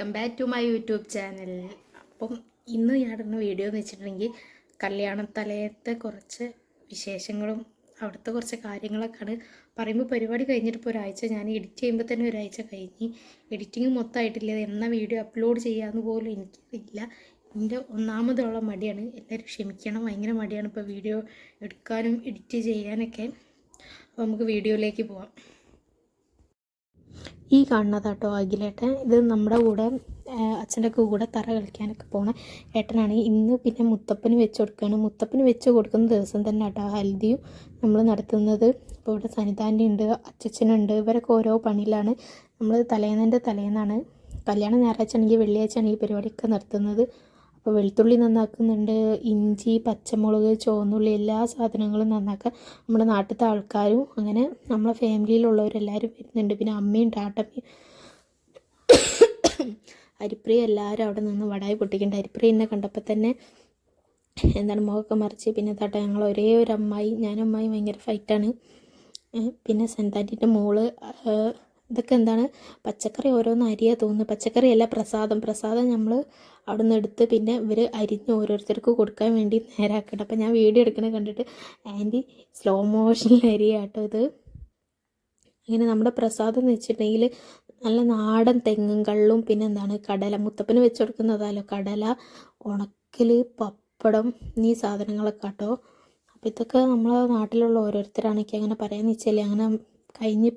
Welcome back to my YouTube channel. അപ്പം ഇന്ന് ഞാനിടുന്ന വീഡിയോ എന്ന് വെച്ചിട്ടുണ്ടെങ്കിൽ കല്യാണത്തലേത്തെ കുറച്ച് വിശേഷങ്ങളും അവിടുത്തെ കുറച്ച് കാര്യങ്ങളൊക്കെയാണ്. പറയുമ്പോൾ പരിപാടി കഴിഞ്ഞിട്ട് ഇപ്പോൾ ഒരാഴ്ച, ഞാൻ എഡിറ്റ് ചെയ്യുമ്പോൾ തന്നെ ഒരാഴ്ച കഴിഞ്ഞ്. എഡിറ്റിങ് മൊത്തമായിട്ടില്ല, എന്നാ വീഡിയോ അപ്ലോഡ് ചെയ്യാമെന്ന് പോലും എനിക്കറിയില്ല. എൻ്റെ ഒന്നാമതുള്ള മടിയാണ്, എല്ലാവരും ക്ഷമിക്കണം. ഭയങ്കര മടിയാണ് ഇപ്പോൾ വീഡിയോ എടുക്കാനും എഡിറ്റ് ചെയ്യാനൊക്കെ. അപ്പോൾ നമുക്ക് വീഡിയോയിലേക്ക് പോവാം. ഈ കാണുന്നതാട്ടോ അഖിലേട്ടൻ. ഇത് നമ്മുടെ കൂടെ അച്ഛൻ്റെ കൂടെ തറ കളിക്കാനൊക്കെ പോണ ഏട്ടനാണ്. ഇന്ന് പിന്നെ മുത്തപ്പന് വെച്ച് കൊടുക്കുകയാണ്. മുത്തപ്പന് വെച്ച് കൊടുക്കുന്ന ദിവസം തന്നെ കേട്ടോ ഹൽദിയും നമ്മൾ നടത്തുന്നത്. ഇപ്പോൾ ഇവിടെ സനിതാൻ്റെ ഉണ്ട്, അച്ഛനുണ്ട്, ഇവരൊക്കെ ഓരോ പണിയിലാണ്. നമ്മൾ തലേന്നാണ് കല്യാണം. ഞായറാഴ്ച ആണെങ്കിൽ വെള്ളിയാഴ്ച ആണ് ഈ പരിപാടിയൊക്കെ നടത്തുന്നത്. അപ്പോൾ വെളുത്തുള്ളി നന്നാക്കുന്നുണ്ട്, ഇഞ്ചി, പച്ചമുളക്, ചുവന്നുള്ളി, എല്ലാ സാധനങ്ങളും നന്നാക്കുക. നമ്മുടെ നാട്ടിലത്തെ ആൾക്കാരും അങ്ങനെ നമ്മളെ ഫാമിലിയിലുള്ളവരെല്ലാവരും വരുന്നുണ്ട്. പിന്നെ അമ്മയും ടാട്ടമ്മയും ഹരിപ്രിയ എല്ലാവരും അവിടെ നിന്ന് വടായി പൊട്ടിക്കുന്നുണ്ട്. ഹരിപ്രിയ എന്നെ കണ്ടപ്പോൾ തന്നെ മുഖമൊക്കെ മറിച്ച്. പിന്നെ താട്ട ഞങ്ങൾ ഒരേ ഒരു അമ്മായി, ഞാനമ്മായി ഭയങ്കര ഫൈറ്റാണ്. പിന്നെ സെൻതാൻറ്റിൻ്റെ മോള്. ഇതൊക്കെ പച്ചക്കറി ഓരോന്ന് അരിയാ തോന്നുന്നു. പച്ചക്കറിയല്ല, പ്രസാദം നമ്മൾ അവിടെ നിന്ന് എടുത്ത് പിന്നെ ഇവർ അരിഞ്ഞ് ഓരോരുത്തർക്ക് കൊടുക്കാൻ വേണ്ടി നേരാക്കണം. അപ്പം ഞാൻ വീഡിയോ എടുക്കണത് കണ്ടിട്ട് ആൻറ്റി സ്ലോ മോഷനിൽ അരിയാട്ടോ ഇത്. അങ്ങനെ നമ്മുടെ പ്രസാദം എന്ന് വെച്ചിട്ടുണ്ടെങ്കിൽ നല്ല നാടൻ തെങ്ങും കള്ളും പിന്നെ കടല, മുത്തപ്പന് വെച്ച് കൊടുക്കുന്നതാലോ, കടല, ഉണക്കൽ, പപ്പടം, ഈ സാധനങ്ങളൊക്കെ കേട്ടോ. അപ്പോൾ ഇതൊക്കെ നമ്മളെ നാട്ടിലുള്ള ഓരോരുത്തരാണ്. എനിക്ക് അങ്ങനെ പറയാമെന്ന് വെച്ചാൽ അങ്ങനെ കഴിഞ്ഞ്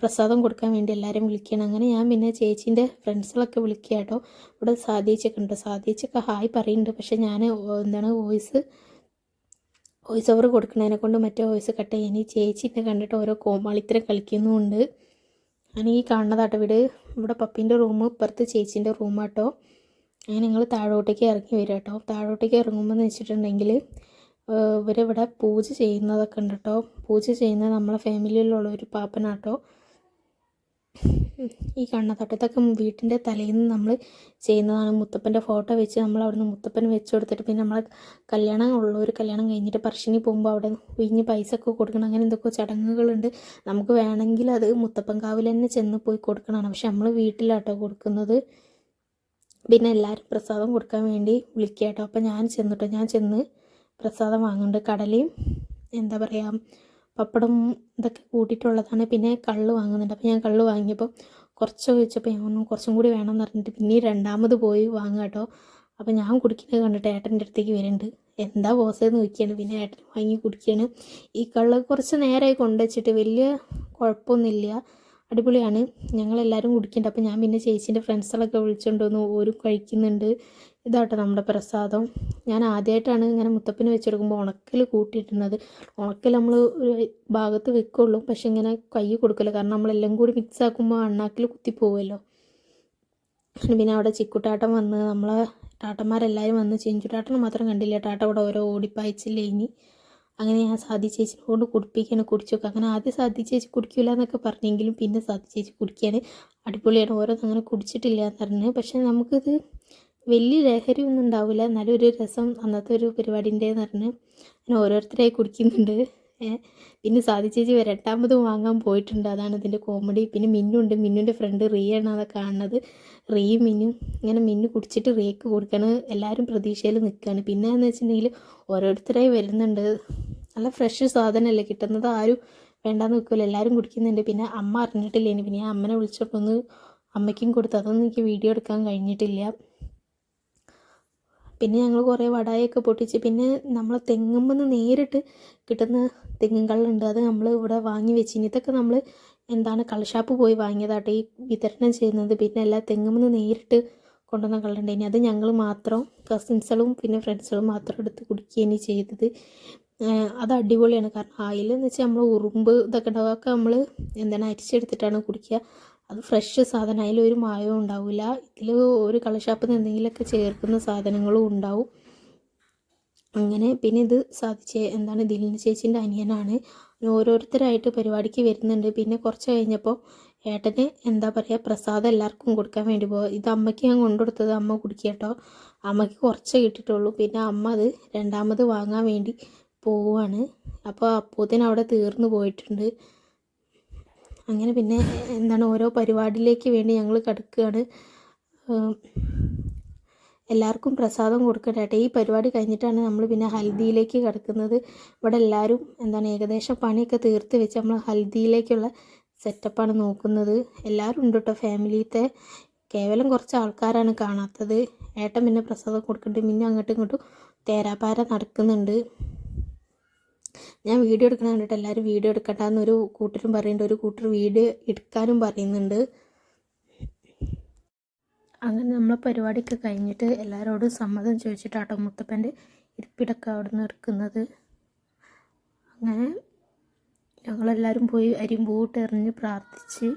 പ്രസാദം കൊടുക്കാൻ വേണ്ടി എല്ലാവരും വിളിക്കണം. അങ്ങനെ ഞാൻ പിന്നെ ചേച്ചീൻ്റെ ഫ്രണ്ട്സുകളൊക്കെ വിളിക്കുക കേട്ടോ. ഇവിടെ സാധിച്ചൊക്കെ ഉണ്ട്. സാധിച്ചൊക്കെ ഹായ് പറയുന്നുണ്ട്. പക്ഷേ ഞാൻ വോയിസ് ഓവർ കൊടുക്കുന്നതിനെ കൊണ്ട് മറ്റേ വോയിസ് കട്ട് ചെയ്യാൻ. ഈ ചേച്ചീനെ കണ്ടിട്ട് ഓരോ കോമാളിത്തരം കളിക്കുന്നുമുണ്ട്. ഞാൻ ഈ കാണുന്നതാട്ടോ വീട്. ഇവിടെ പപ്പീൻ്റെ റൂം, ഇപ്പുറത്ത് ചേച്ചീൻ്റെ റൂമാട്ടോ. അങ്ങനെ നിങ്ങൾ താഴോട്ടേക്ക് ഇറങ്ങി വരിക കേട്ടോ. താഴോട്ടേക്ക് ഇറങ്ങുമ്പോൾ എന്ന് വെച്ചിട്ടുണ്ടെങ്കിൽ ഇവരിവിടെ പൂജ ചെയ്യുന്നതൊക്കെ ഉണ്ട് കേട്ടോ. പൂജ ചെയ്യുന്നത് നമ്മളെ ഫാമിലിയിലുള്ള ഒരു പാപ്പനാട്ടോ. ഈ കാണുന്നതാട്ടോ. ഇതൊക്കെ വീട്ടിൻ്റെ തലേന്ന് നമ്മൾ ചെയ്യുന്നതാണ്. മുത്തപ്പൻ്റെ ഫോട്ടോ വെച്ച് നമ്മൾ അവിടെ നിന്ന് മുത്തപ്പന് വെച്ച് കൊടുത്തിട്ട് പിന്നെ നമ്മളെ കല്യാണം കഴിഞ്ഞിട്ട് പറശ്ശിനി പോകുമ്പോൾ അവിടെ വിഞ്ഞ് പൈസ ഒക്കെ കൊടുക്കണം. അങ്ങനെ എന്തൊക്കെ ചടങ്ങുകളുണ്ട്. നമുക്ക് വേണമെങ്കിൽ അത് മുത്തപ്പൻ കാവിൽ തന്നെ ചെന്ന് പോയി കൊടുക്കണമാണ്. പക്ഷെ നമ്മൾ വീട്ടിലാട്ടോ കൊടുക്കുന്നത്. പിന്നെ എല്ലാവരും പ്രസാദം കൊടുക്കാൻ വേണ്ടി വിളിക്കുക കേട്ടോ. അപ്പം ഞാൻ ചെന്ന് പ്രസാദം വാങ്ങുന്നുണ്ട്. കടലയും പപ്പടം ഇതൊക്കെ കൂട്ടിയിട്ടുള്ളതാണ്. പിന്നെ കള്ള് വാങ്ങുന്നുണ്ട്. അപ്പോൾ ഞാൻ കള്ള് വാങ്ങിയപ്പോൾ കുറച്ച് ചോദിച്ചപ്പോൾ ഞാൻ കുറച്ചും കൂടി വേണമെന്ന് പറഞ്ഞിട്ട് പിന്നെ രണ്ടാമത് പോയി വാങ്ങുക കേട്ടോ. അപ്പോൾ ഞാൻ കുടിക്കുന്നത് കണ്ടിട്ട് ഏട്ടൻ്റെ അടുത്തേക്ക് വരുന്നുണ്ട്. എന്താ ബോസേന്ന് ചോദിക്കുകയാണ്. പിന്നെ ഏട്ടൻ വാങ്ങി കുടിക്കുകയാണ്. ഈ കള്ള് കുറച്ച് നേരമായി കൊണ്ടുവച്ചിട്ട് വലിയ കുഴപ്പമൊന്നുമില്ല, അടിപൊളിയാണ്. ഞങ്ങളെല്ലാവരും കുടിക്കുന്നുണ്ട്. അപ്പോൾ ഞാൻ പിന്നെ ചേച്ചീൻ്റെ ഫ്രണ്ട്സുകളൊക്കെ വിളിച്ചുകൊണ്ട് വന്നു, ഓരും കഴിക്കുന്നുണ്ട്. ഇതാട്ടോ നമ്മുടെ പ്രസാദം. ഞാൻ ആദ്യമായിട്ടാണ് ഇങ്ങനെ മുത്തപ്പന് വെച്ചെടുക്കുമ്പോൾ ഉണക്കൽ കൂട്ടിയിടുന്നത്. ഉണക്കൽ നമ്മൾ ഒരു ഭാഗത്ത് വെക്കുള്ളൂ, പക്ഷെ ഇങ്ങനെ കൈ കൊടുക്കില്ല. കാരണം നമ്മളെല്ലാം കൂടി മിക്സ് ആക്കുമ്പോൾ അണ്ണാക്കിൽ കുത്തിപ്പോവുമല്ലോ. പിന്നെ അവിടെ ചിക്കുട്ടാട്ടം വന്ന് നമ്മളെ ടാട്ടന്മാരെല്ലാവരും വന്ന്. ചിഞ്ചുട്ടാട്ടന് മാത്രം കണ്ടില്ല. ടാട്ട അവിടെ ഓരോ ഓടിപ്പായിച്ചില്ലേ ഇനി. അങ്ങനെ ഞാൻ സാധി ചേച്ചിനെ കൊണ്ട് കുടിപ്പിക്കുകയാണ്. കുടിച്ചു നോക്കുക. അങ്ങനെ ആദ്യം സാധി ചേച്ചി കുടിക്കില്ല എന്നൊക്കെ പറഞ്ഞെങ്കിലും പിന്നെ സാധി ചേച്ചി കുടിക്കുകയാണ്. അടിപൊളിയാണ്. ഓരോന്നും അങ്ങനെ കുടിച്ചിട്ടില്ല എന്ന് പറഞ്ഞു. പക്ഷേ നമുക്കിത് വലിയ ലഹരി ഒന്നും ഉണ്ടാവില്ല, എന്നാലും ഒരു രസം അന്നത്തെ ഒരു പരിപാടിൻ്റെന്ന് പറഞ്ഞ് അങ്ങനെ ഓരോരുത്തരായി കുടിക്കുന്നുണ്ട്. പിന്നെ സാധി ചേച്ചി രണ്ടാമത് വാങ്ങാൻ പോയിട്ടുണ്ട്. അതാണ് ഇതിൻ്റെ കോമഡി. പിന്നെ മിന്നുണ്ട്. മിന്നുൻ്റെ ഫ്രണ്ട് റിയാണ് അതൊക്കെ കാണുന്നത്. റിയും മിന്നും ഇങ്ങനെ മിന്നു കുടിച്ചിട്ട് റിയക്ക് കൊടുക്കണം. എല്ലാവരും പ്രതീക്ഷയിൽ നിൽക്കുകയാണ്. പിന്നെ എന്ന് വെച്ചിട്ടുണ്ടെങ്കിൽ ഓരോരുത്തരായി വരുന്നുണ്ട്. നല്ല ഫ്രഷ് സാധനമല്ലേ കിട്ടുന്നത്, ആരും വേണ്ടാന്ന് വെക്കുമല്ലോ, എല്ലാവരും കുടിക്കുന്നുണ്ട്. പിന്നെ അമ്മ അറിഞ്ഞിട്ടില്ലേനി. പിന്നെ ഞാൻ അമ്മനെ വിളിച്ചപ്പോൾ അമ്മയ്ക്കും കൊടുത്തു. അതൊന്നും എനിക്ക് വീഡിയോ എടുക്കാൻ കഴിഞ്ഞിട്ടില്ല. പിന്നെ ഞങ്ങൾ കുറേ വടായൊക്കെ പൊട്ടിച്ച്. പിന്നെ നമ്മൾ തെങ്ങുമ്പോൾ നേരിട്ട് കിട്ടുന്ന തെങ്ങും കള്ളുണ്ട്, അത് നമ്മൾ ഇവിടെ വാങ്ങി വെച്ചിന്. ഇതൊക്കെ നമ്മൾ കള്ളുഷാപ്പ് പോയി വാങ്ങിയതാട്ടെ ഈ വിതരണം ചെയ്യുന്നത്. പിന്നെ എല്ലാ തെങ്ങുമ്പോൾ നേരിട്ട് കൊണ്ടുവന്ന കള്ളുണ്ട്. ഇനി അത് ഞങ്ങൾ മാത്രം, കസിൻസുകളും പിന്നെ ഫ്രണ്ട്സുകളും മാത്രം എടുത്ത് കുടിക്കുകയാണ് ചെയ്തത്. അത് അടിപൊളിയാണ്. കാരണം ആയിലെന്ന് വെച്ചാൽ നമ്മൾ ഉറുമ്പ് ഇതൊക്കെ ഉണ്ടാവും, അതൊക്കെ നമ്മൾ അരിച്ചെടുത്തിട്ടാണ് കുടിക്കുക. അത് ഫ്രഷ് സാധനം, അതിലൊരു മായവും ഉണ്ടാവില്ല. ഇതിൽ ഒരു കള്ളുഷാപ്പിൽ നിന്ന് എന്തെങ്കിലുമൊക്കെ ചേർക്കുന്ന സാധനങ്ങളും ഉണ്ടാവും. അങ്ങനെ പിന്നെ ഇത് ദിലിന ചേച്ചീൻ്റെ അനിയനാണ്. ഓരോരുത്തരായിട്ട് പരിപാടിക്ക് വരുന്നുണ്ട്. പിന്നെ കുറച്ച് കഴിഞ്ഞപ്പോൾ ഏട്ടന് പ്രസാദം എല്ലാവർക്കും കൊടുക്കാൻ വേണ്ടി പോകുക. ഇത് അമ്മയ്ക്ക് ഞാൻ കൊണ്ടുകൊടുത്തത്, അമ്മ കുടിക്കുക കേട്ടോ. അമ്മയ്ക്ക് കുറച്ചേ കിട്ടിയിട്ടുള്ളൂ. പിന്നെ അമ്മ അത് രണ്ടാമത് വാങ്ങാൻ വേണ്ടി പോവുകയാണ്. അപ്പോൾ അപ്പോത്തിന് അവിടെ തീർന്നു പോയിട്ടുണ്ട്. അങ്ങനെ പിന്നെ ഓരോ പരിപാടിയിലേക്ക് വേണ്ടി ഞങ്ങൾ കിടക്കുകയാണ്. എല്ലാവർക്കും പ്രസാദം കൊടുക്കട്ടെ. ഈ പരിപാടി കഴിഞ്ഞിട്ടാണ് നമ്മൾ പിന്നെ ഹൽദിയിലേക്ക് കിടക്കുന്നത്. ഇവിടെ എല്ലാവരും ഏകദേശം പണിയൊക്കെ തീർത്ത് വെച്ച് നമ്മൾ ഹൽദിയിലേക്കുള്ള സെറ്റപ്പാണ് നോക്കുന്നത്. എല്ലാവരും ഉണ്ട് കേട്ടോ ഫാമിലിയിലത്തെ. കേവലം കുറച്ച് ആൾക്കാരാണ് കാണാത്തത്. ഏട്ടൻ പിന്നെ പ്രസാദം കൊടുക്കുന്നുണ്ട്. പിന്നെ അങ്ങോട്ടും ഇങ്ങോട്ടും തേരാപ്പാര നടക്കുന്നുണ്ട്. ഞാൻ വീഡിയോ എടുക്കണം കണ്ടിട്ട് എല്ലാവരും വീഡിയോ എടുക്കണ്ടെന്ന് ഒരു കൂട്ടരും പറയുന്നുണ്ട്, ഒരു കൂട്ടർ വീഡിയോ എടുക്കാനും പറയുന്നുണ്ട്. അങ്ങനെ നമ്മളെ പരിപാടിയൊക്കെ കഴിഞ്ഞിട്ട് എല്ലാവരോടും സമ്മതം ചോദിച്ചിട്ടാട്ടോ മുത്തപ്പൻ്റെ ഇരിപ്പിടമൊക്കെ അവിടെ നിന്ന് എടുക്കുന്നത്. അങ്ങനെ ഞങ്ങളെല്ലാവരും പോയി അരിമ്പൂട്ട് എറിഞ്ഞ് പ്രാർത്ഥിച്ച്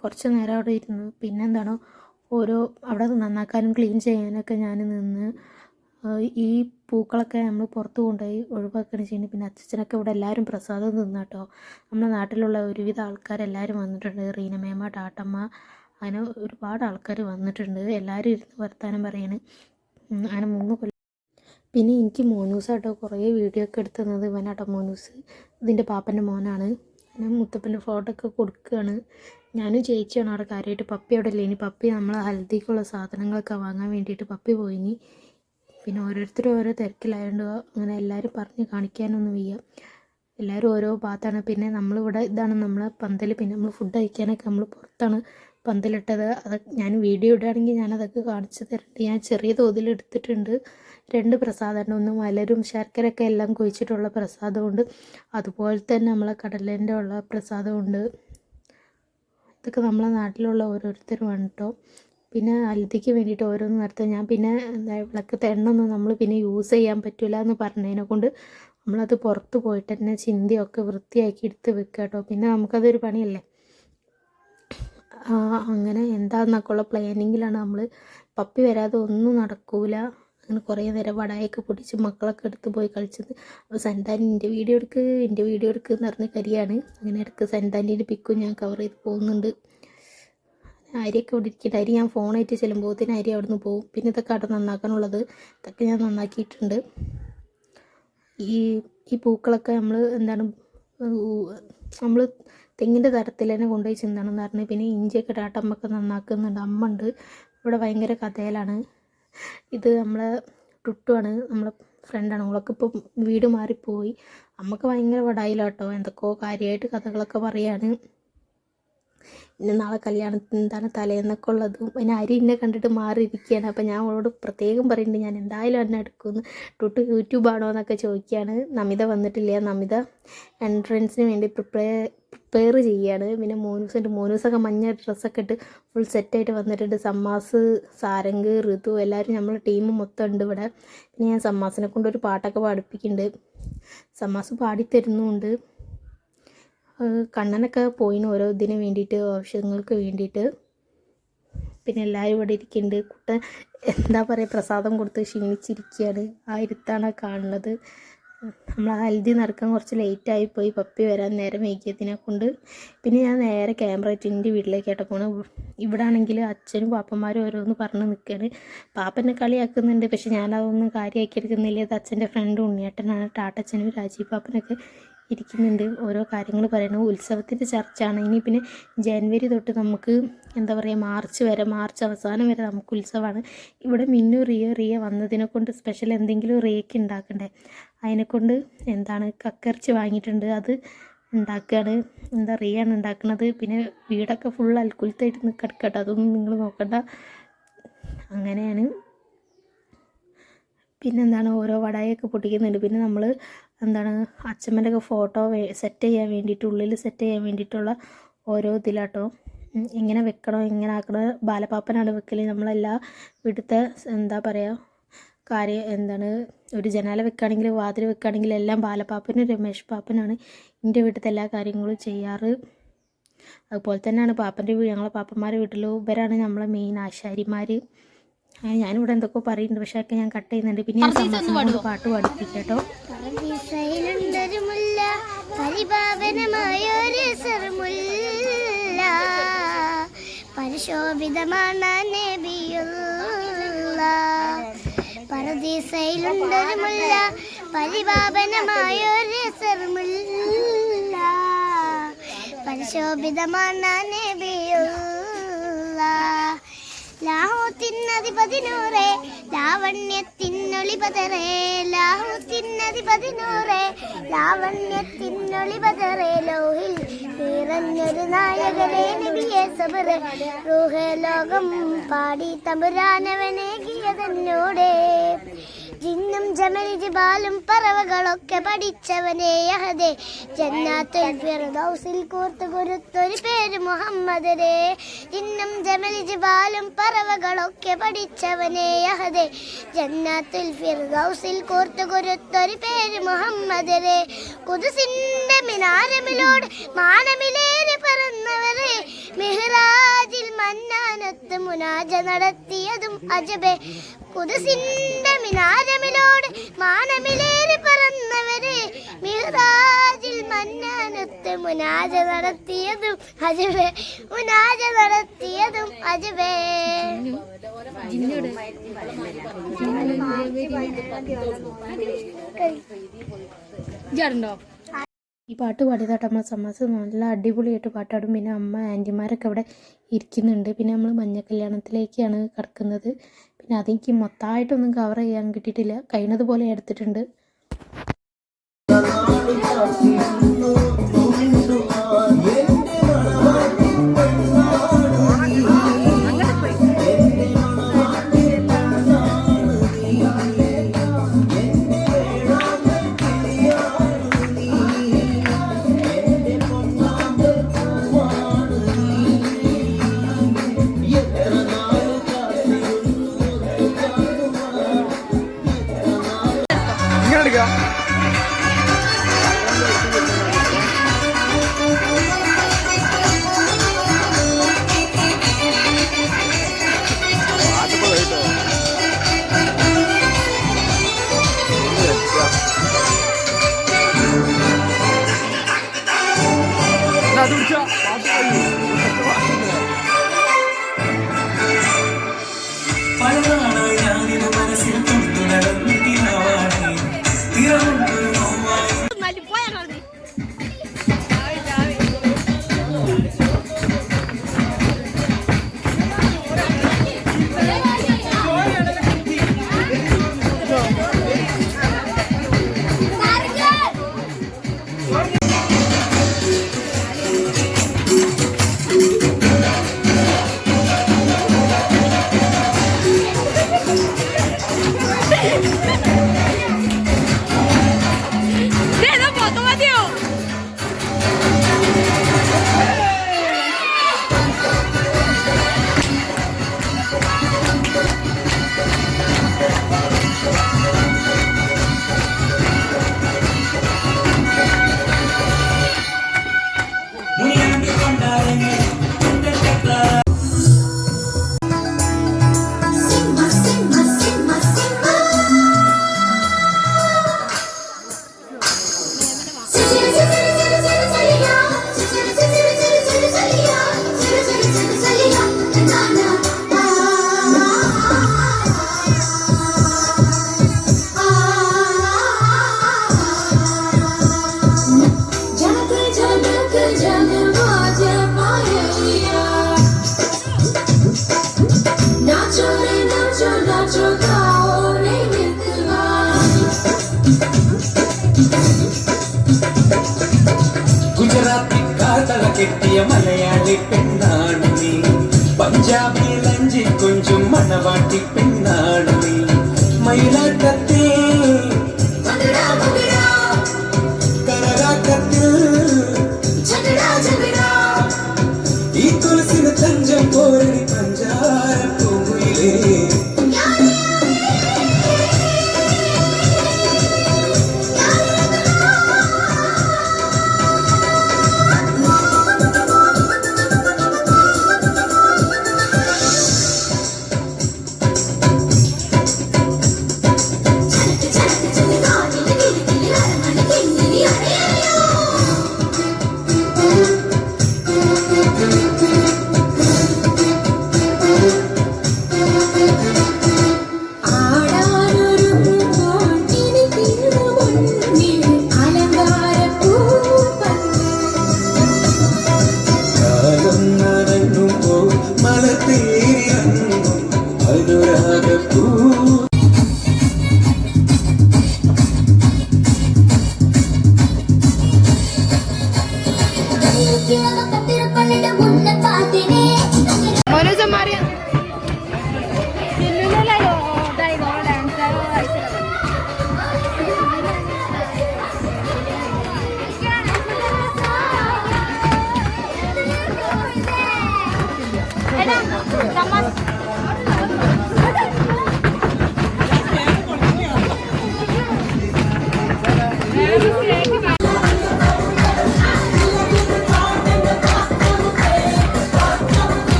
കുറച്ച് നേരം അവിടെ ഇരുന്നു. പിന്നെ ഓരോ അവിടെ നന്നാക്കാനും ക്ലീൻ ചെയ്യാനൊക്കെ ഞാൻ നിന്ന്. ഈ പൂക്കളൊക്കെ നമ്മൾ പുറത്ത് കൊണ്ടുപോയി ഒഴിവാക്കുകയാണ് ചെയ്യുന്നത്. പിന്നെ അച്ഛനൊക്കെ ഇവിടെ എല്ലാവരും പ്രസാദം തിന്നാട്ടോ. നമ്മുടെ നാട്ടിലുള്ള ഒരുവിധ ആൾക്കാരെല്ലാവരും വന്നിട്ടുണ്ട്. റീനമേമ, ടാട്ടമ്മ, അങ്ങനെ ഒരുപാട് ആൾക്കാർ വന്നിട്ടുണ്ട്. എല്ലാവരും ഇരുന്ന് വർത്താനം പറയാണ്. അങ്ങനെ 3 കൊല്ലം. പിന്നെ എനിക്ക് മോനൂസാട്ടോ കുറേ വീഡിയോ ഒക്കെ എടുത്തുന്നത്. ഇവനാട്ടോ മോനൂസ്, ഇതിൻ്റെ പാപ്പൻ്റെ മോനാണ്. ഞാൻ മുത്തപ്പൻ്റെ ഫോട്ടോ ഒക്കെ കൊടുക്കുകയാണ്. ഞാനും ചേച്ചിയാണ് അവിടെ കാര്യമായിട്ട്. പപ്പി അവിടെ ഇല്ല. ഇനി പപ്പി നമ്മൾ ഹൽദിക്കുള്ള സാധനങ്ങളൊക്കെ വാങ്ങാൻ വേണ്ടിയിട്ട് പപ്പി പോയിനി. പിന്നെ ഓരോരുത്തരും ഓരോ തിരക്കിലായതുകൊണ്ട് അങ്ങനെ എല്ലാവരും പറഞ്ഞ് കാണിക്കാനൊന്നും വയ്യ. എല്ലാവരും ഓരോ ഭാഗത്താണ്. പിന്നെ നമ്മളിവിടെ ഇതാണ് നമ്മളെ പന്തൽ. പിന്നെ നമ്മൾ ഫുഡ് കഴിക്കാനൊക്കെ നമ്മൾ പുറത്താണ് പന്തലിട്ടത്. അതൊക്കെ ഞാൻ വീഡിയോ ഇടുകയാണെങ്കിൽ ഞാനതൊക്കെ കാണിച്ചു തരുന്നുണ്ട്. ഞാൻ ചെറിയ തോതിൽ എടുത്തിട്ടുണ്ട്. 2 പ്രസാദമുണ്ട്. ഒന്ന് മലരും ശർക്കരയൊക്കെ എല്ലാം കുഴിച്ചിട്ടുള്ള പ്രസാദമുണ്ട്, അതുപോലെ തന്നെ നമ്മളെ കടലേൻ്റെ ഉള്ള പ്രസാദമുണ്ട്. ഇതൊക്കെ നമ്മളെ നാട്ടിലുള്ള ഓരോരുത്തരുമാണ് കേട്ടോ. പിന്നെ ഹൽദിക്ക് വേണ്ടിയിട്ട് ഓരോന്ന് നടത്തുക. ഞാൻ പിന്നെ വിളക്കത്തെ എണ്ണൊന്നും നമ്മൾ പിന്നെ യൂസ് ചെയ്യാൻ പറ്റില്ല എന്ന് പറഞ്ഞതിനെ കൊണ്ട് നമ്മളത് പുറത്ത് പോയിട്ട് തന്നെ ചിന്തിയൊക്കെ വൃത്തിയാക്കി എടുത്ത് വെക്കുക കേട്ടോ. പിന്നെ നമുക്കതൊരു പണിയല്ലേ. അങ്ങനെ എന്താണെന്നൊക്കെയുള്ള പ്ലാനിങ്ങിലാണ് നമ്മൾ. പപ്പി വരാതെ ഒന്നും നടക്കൂല. അങ്ങനെ കുറേ നേരം വടായൊക്കെ പൊടിച്ച് മക്കളൊക്കെ എടുത്ത് പോയി കളിച്ചത്. അപ്പോൾ സൻതാൻ എൻ്റെ വീഡിയോ എടുക്ക് എന്ന് പറഞ്ഞ് കരിയാണ്. അങ്ങനെ ഇടയ്ക്ക് സൻതാൻ്റെ പിക്കും ഞാൻ കവർ ചെയ്ത് പോകുന്നുണ്ട്. അരിയൊക്കെ ഇവിടെ ഇരിക്കട്ടെ. അരി ഞാൻ ഫോണായിട്ട് ചെല്ലുമ്പോഴത്തേന് അരി അവിടെ നിന്ന് പോകും. പിന്നെ ഇതൊക്കെ അവിടെ നന്നാക്കാനുള്ളത് ഇതൊക്കെ ഞാൻ നന്നാക്കിയിട്ടുണ്ട്. ഈ പൂക്കളൊക്കെ നമ്മൾ തെങ്ങിൻ്റെ തരത്തിൽ തന്നെ കൊണ്ടുപോയി ചിന്താണെന്ന് പറഞ്ഞ്. പിന്നെ ഇഞ്ചിയൊക്കെ ടാട്ടമ്മൊക്കെ നന്നാക്കുന്നുണ്ട്. അമ്മ ഉണ്ട് ഇവിടെ, ഭയങ്കര കഥയിലാണ്. ഇത് നമ്മളെ ടുട്ടുവാണ്, നമ്മളെ ഫ്രണ്ടാണ്. അവളൊക്കെ ഇപ്പം വീട് മാറിപ്പോയി. അമ്മക്ക് ഭയങ്കര വടായിലാട്ടോ. എന്തൊക്കെയോ കാര്യമായിട്ട് കഥകളൊക്കെ പറയാണ്. പിന്നെ നാളെ കല്യാണത്തിന് തലേന്നൊക്കെ ഉള്ളതും. പിന്നെ അരി എന്നെ കണ്ടിട്ട് മാറിയിരിക്കുകയാണ്. അപ്പം ഞാൻ അവളോട് പ്രത്യേകം പറയുന്നുണ്ട് ഞാൻ എന്തായാലും എന്നെ എടുക്കുമെന്ന്. ടുട്ട് യൂട്യൂബാണോ എന്നൊക്കെ ചോദിക്കുകയാണ്. നമിത വന്നിട്ടില്ല. നമിത എൻട്രൻസിന് വേണ്ടി പ്രിപ്പയർ ചെയ്യുകയാണ്. പിന്നെ മോനൂസൊക്കെ മഞ്ഞ ഡ്രസ്സൊക്കെ ഇട്ട് ഫുൾ സെറ്റായിട്ട് വന്നിട്ടുണ്ട്. സമ്മാസ്, സാരംഗ്, ഋതു എല്ലാവരും നമ്മളെ ടീം മൊത്തം ഉണ്ട് ഇവിടെ. പിന്നെ ഞാൻ സമ്മാസിനെ കൊണ്ട് ഒരു പാട്ടൊക്കെ പാടിപ്പിക്കുന്നുണ്ട്. സമ്മാസ് പാടിത്തരുന്നുമുണ്ട്. കണ്ണനൊക്കെ പോയിന് ഓരോ ഇതിന് വേണ്ടിയിട്ട്, ആവശ്യങ്ങൾക്ക് വേണ്ടിയിട്ട്. പിന്നെ എല്ലാവരും ഇവിടെ ഇരിക്കുന്നുണ്ട്. കുട്ടൻ എന്താ പറയുക, പ്രസാദം കൊടുത്ത് ക്ഷീണിച്ചിരിക്കുകയാണ്. ആ ഇരുത്താണ് കാണുന്നത്. നമ്മൾ ഹൽദി നടക്കാൻ കുറച്ച് ലേറ്റായിപ്പോയി, പപ്പി വരാൻ നേരം വൈകിയതിനെ കൊണ്ട്. പിന്നെ ഞാൻ നേരെ ക്യാമറ ആയിട്ട് എൻ്റെ വീട്ടിലേക്കായിട്ട് പോകണം. ഇവിടെ ആണെങ്കിൽ അച്ഛനും പാപ്പന്മാരും ഓരോന്ന് പറഞ്ഞ് നിൽക്കുകയാണ്. പാപ്പനെ കളിയാക്കുന്നുണ്ട്, പക്ഷെ ഞാനതൊന്നും കാര്യമാക്കി എടുക്കുന്നില്ല. അത് അച്ഛൻ്റെ ഫ്രണ്ട് ഉണ്ണിയേട്ടനാണ്. ടാട്ടച്ഛനും രാജീവ് പാപ്പനൊക്കെ ഇരിക്കുന്നുണ്ട്. ഓരോ കാര്യങ്ങൾ പറയണം. ഉത്സവത്തിൻ്റെ ചർച്ചയാണ്. ഇനി പിന്നെ ജനുവരി തൊട്ട് നമുക്ക് മാർച്ച് അവസാനം വരെ നമുക്ക് ഉത്സവമാണ്. ഇവിടെ മിന്നു റിയ വന്നതിനെ കൊണ്ട് സ്പെഷ്യൽ എന്തെങ്കിലും റിയയ്ക്ക് ഉണ്ടാക്കണ്ടേ. അതിനെക്കൊണ്ട് കക്കിറച്ചി വാങ്ങിയിട്ടുണ്ട്. അത് ഉണ്ടാക്കുകയാണ്. റിയാണ് ഉണ്ടാക്കുന്നത്. പിന്നെ വീടൊക്കെ ഫുൾ അൽക്കുലത്തായിട്ട് കിടക്കട്ടെ, അതൊന്നും നിങ്ങൾ നോക്കണ്ട. അങ്ങനെയാണ്. പിന്നെ ഓരോ വടായൊക്കെ പൊട്ടിക്കുന്നുണ്ട്. പിന്നെ നമ്മൾ അച്ഛമ്മൻ്റെ ഒക്കെ ഫോട്ടോ സെറ്റ് ചെയ്യാൻ വേണ്ടിയിട്ട്, ഉള്ളിൽ സെറ്റ് ചെയ്യാൻ വേണ്ടിയിട്ടുള്ള ഓരോ ഇതിലാട്ടോ. എങ്ങനെ വെക്കണം, എങ്ങനെ ആക്കണം. ബാലപാപ്പനാണ് വെക്കൽ. നമ്മളെല്ലാ വീട്ടിലത്തെ ഒരു ജനാല വെക്കുകയാണെങ്കിൽ, വാതിൽ വെക്കുകയാണെങ്കിൽ എല്ലാം ബാലപാപ്പനും രമേശ് പാപ്പനാണ് എൻ്റെ വീട്ടിലത്തെ എല്ലാ കാര്യങ്ങളും ചെയ്യാറ്. അതുപോലെ തന്നെയാണ് ഞങ്ങളെ പാപ്പന്മാരുടെ വീട്ടിലും ഇവരാണ് നമ്മളെ മെയിൻ ആശാരിമാർ. ഞാനിവിടെ എന്തൊക്കെ പറയുന്നുണ്ട്, പക്ഷേ ഒക്കെ ഞാൻ കട്ട് ചെയ്യുന്നുണ്ട്. പിന്നെ ഞാൻ സമ്മാസനോട് പാട്ട് പാടിപ്പിക്കാം കേട്ടോ. പരിശോഭിതമാണ് പരദീസയിലുണ്ടൊരു മുല്ല, പരിപാവനമായൊരു സർമുല്ല, പരിശോഭിതമാണ് നബിയുള്ള. ലാഹൂത്തിനധിപതിനൂറേ ലാവണ്യത്തിനൊളി പതറേ ലാഹൂത്തിനധിപതിനൂറേ ലാവണ്യത്തിനൊളി പതറേ ലോഹിൽ നിറഞ്ഞൊരു നായകരേ നബിയെ സബറേ റൂഹേ ലോകം പാടി തമ്പുരാനവനേകിയതെന്നോടെ ജിന്നും ജമൽ ജിബാലും പറവകളൊക്കെ പഠിച്ചവനെ യഹദേ ജന്നാത്തുൽ ഫിർദൗസിൽ കോർത്തു കൊടുത്തൊരു പേര് മുഹമ്മദരേ ജിന്നും ജമൽ ജിബാലും പറവകളൊക്കെ പഠിച്ചവനെ യഹദേ ജന്നാത്തുൽ ഫിർദൗസിൽ കോർത്തു കൊടുത്തൊരു പേര് മുഹമ്മദരേ ഖുദ്സിന്റെ മിനാരമിലോട് മാനമിലേറി പറന്നവരെ മിഹ്റാജിൽ മന്നാനത്ത് മുനാജ നടത്തിയതും അജബേ ഖുദ്സിന്റെ മിനാരമിലോട് മാനമിലേറി പറന്നവരെ മിഹ്റാജിൽ മന്നാനത്ത് മുനാജ നടത്തിയതും അജബേ മുനാജ നടത്തിയതും അജബേ. ഈ പാട്ട് പാടിയതായിട്ട് അമ്മ സമ്മാസ് നല്ല അടിപൊളിയായിട്ട് പാട്ടാടും. പിന്നെ അമ്മ ആൻറ്റിമാരൊക്കെ അവിടെ ഇരിക്കുന്നുണ്ട്. പിന്നെ നമ്മൾ മഞ്ഞ കല്യാണത്തിലേക്കാണ് കിടക്കുന്നത്. പിന്നെ അതെനിക്ക് മൊത്തമായിട്ടൊന്നും കവർ ചെയ്യാൻ കിട്ടിയിട്ടില്ല, കഴിയുന്നതുപോലെ എടുത്തിട്ടുണ്ട്. കെട്ടിയ മലയാളി പെണ്ണാണു നീ, പഞ്ചാബി ലഞ്ചി കൊഞ്ചും മണവാട്ടി പെണ്ണാണു നീ, മയിലാട്ടത്തിൽ കനകാക്കത്തിൽ ഈ തുളസിന് തഞ്ചം പോരി പഞ്ചാര പൂവിലേ.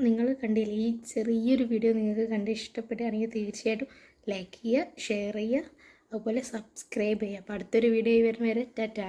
നിങ്ങൾ കണ്ടില്ലേ, ഈ ചെറിയൊരു വീഡിയോ നിങ്ങൾക്ക് കണ്ട് ഇഷ്ടപ്പെടുകയാണെങ്കിൽ തീർച്ചയായിട്ടും ലൈക്ക് ചെയ്യുക, ഷെയർ ചെയ്യുക, അതുപോലെ സബ്സ്ക്രൈബ് ചെയ്യുക. അപ്പോൾ അടുത്തൊരു വീഡിയോ വരുന്നവരെ ടാറ്റാ.